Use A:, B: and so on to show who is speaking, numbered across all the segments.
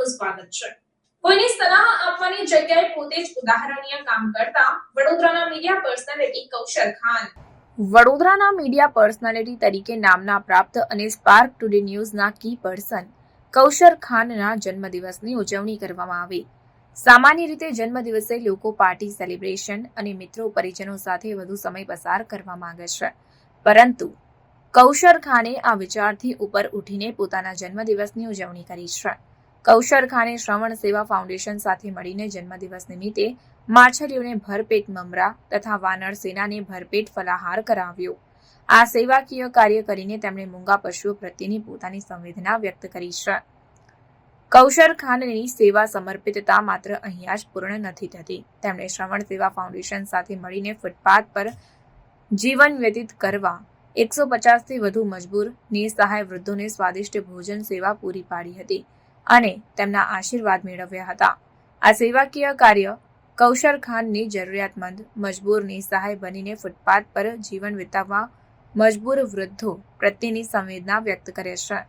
A: આપનું સ્વાગત છે। કોઈની સલાહ આપવાની જગ્યાએ પોતે જ ઉદાહરણીય કામ કરતા વડોદરાના મીડિયા પર્સનાલિટી કૌશર ખાન। વડોદરાના મીડિયા પર્સનાલિટી તરીકે નામના પ્રાપ્ત અને સ્પાર્ક ટુડે ન્યૂઝના કી પર્સન કૌશર ખાનના જન્મદિવસની ઉજવણી કરવામાં આવી। સામાન્ય રીતે જન્મદિવસે લોકો પાર્ટી, સેલિબ્રેશન અને મિત્રો પરિજનો સાથે વધુ સમય પસાર કરવા માંગે છે, પરંતુ કૌશર ખાને આ વિચારથી ઉપર ઉઠીને પોતાના જન્મદિવસની ઉજવણી કરી છે। કૌશર ખાને શ્રવણ સેવા ફાઉન્ડેશન સાથે મળીને જન્મદિવસ નિમિત્તે માછલીઓને ભરપેટ મમરા તથા વાનર સેનાને ભરપેટ ફલાહાર કરાવ્યો। આ સેવાકીય કાર્ય કરીને તેમણે મૂંગા પશુઓ પ્રત્યેની પોતાની સંવેદના વ્યક્ત કરી છે। કૌશર ખાનની સેવા સમર્પિતતા માત્ર અહીંયા જ પૂર્ણ નથી થતી। તેમણે શ્રવણ સેવા ફાઉન્ડેશન સાથે મળીને ફૂટપાથ પર જીવન વ્યતીત કરવા 150થી વધુ મજબૂર નિસહાય વૃદ્ધોને સ્વાદિષ્ટ ભોજન સેવા પૂરી પાડી હતી અને તેમના આશીર્વાદ મેળવ્યા હતા। આ સેવાકીય કાર્ય કૌશર ખાનની જરૂરિયાતમંદ, મજબૂર, નિસહાય બનીને ફૂટપાથ પર જીવન વિતાવવા મજબૂર વૃદ્ધો પ્રત્યેની સંવેદના વ્યક્ત કરે છે।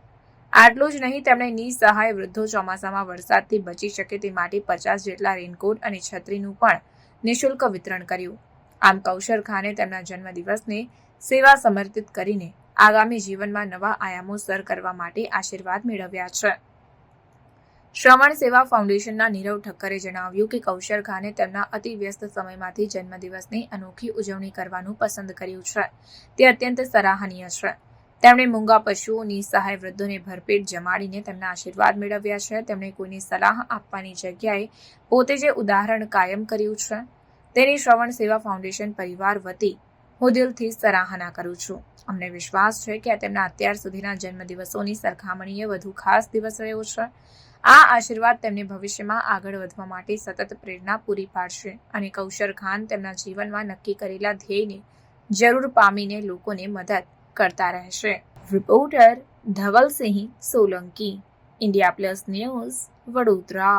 A: આટલું જ નહીં, તેમણે નિસહાય વૃદ્ધો ચોમાસામાં વરસાદથી બચી શકે તે માટે 50 જેટલા રેનકોટ અને છત્રીનું પણ નિઃશુલ્ક વિતરણ કર્યું। આમ કૌશર ખાને તેમના જન્મદિવસને સેવા સમર્પિત કરીને આગામી જીવનમાં નવા આયામો સર કરવા માટે આશીર્વાદ મેળવ્યા છે। શ્રવણ સેવા ફાઉન્ડેશનના નીરવ ઠક્કરે જણાવ્યું કે કૌશર ખાને તેમના અતિ વ્યસ્ત સમયમાંથી જન્મદિવસની અનોખી ઉજવણી કરવાનું પસંદ કર્યું છે, તે અત્યંત સરાહનીય છે। તેમણે મૂંગા પશુઓ, નિસહાય વૃદ્ધોને ભરપેટ જમાડીને તેમના આશીર્વાદ મેળવ્યા છે। તેમણે કોઈની સલાહ આપવાની જગ્યાએ પોતે જે ઉદાહરણ કાયમ કર્યું છે, તેની શ્રવણ સેવા ફાઉન્ડેશન પરિવાર વતી હું દિલથી સરાહના કરું છું। અમને વિશ્વાસ છે કે આ તેમના અત્યાર સુધીના જન્મદિવસોની સરખામણીએ વધુ ખાસ દિવસ રહ્યો છે। આ આશીર્વાદ તેમને ભવિષ્યમાં આગળ વધવા માટે સતત પ્રેરણા પૂરી પાડશે અને કૌશર ખાન તેમના જીવનમાં નક્કી કરેલા ધ્યેયને જરૂર પામીને લોકોને મદદ કરતા રહેશે। Reporter Dhavalsinh Solanki, India plus news, Vadodara.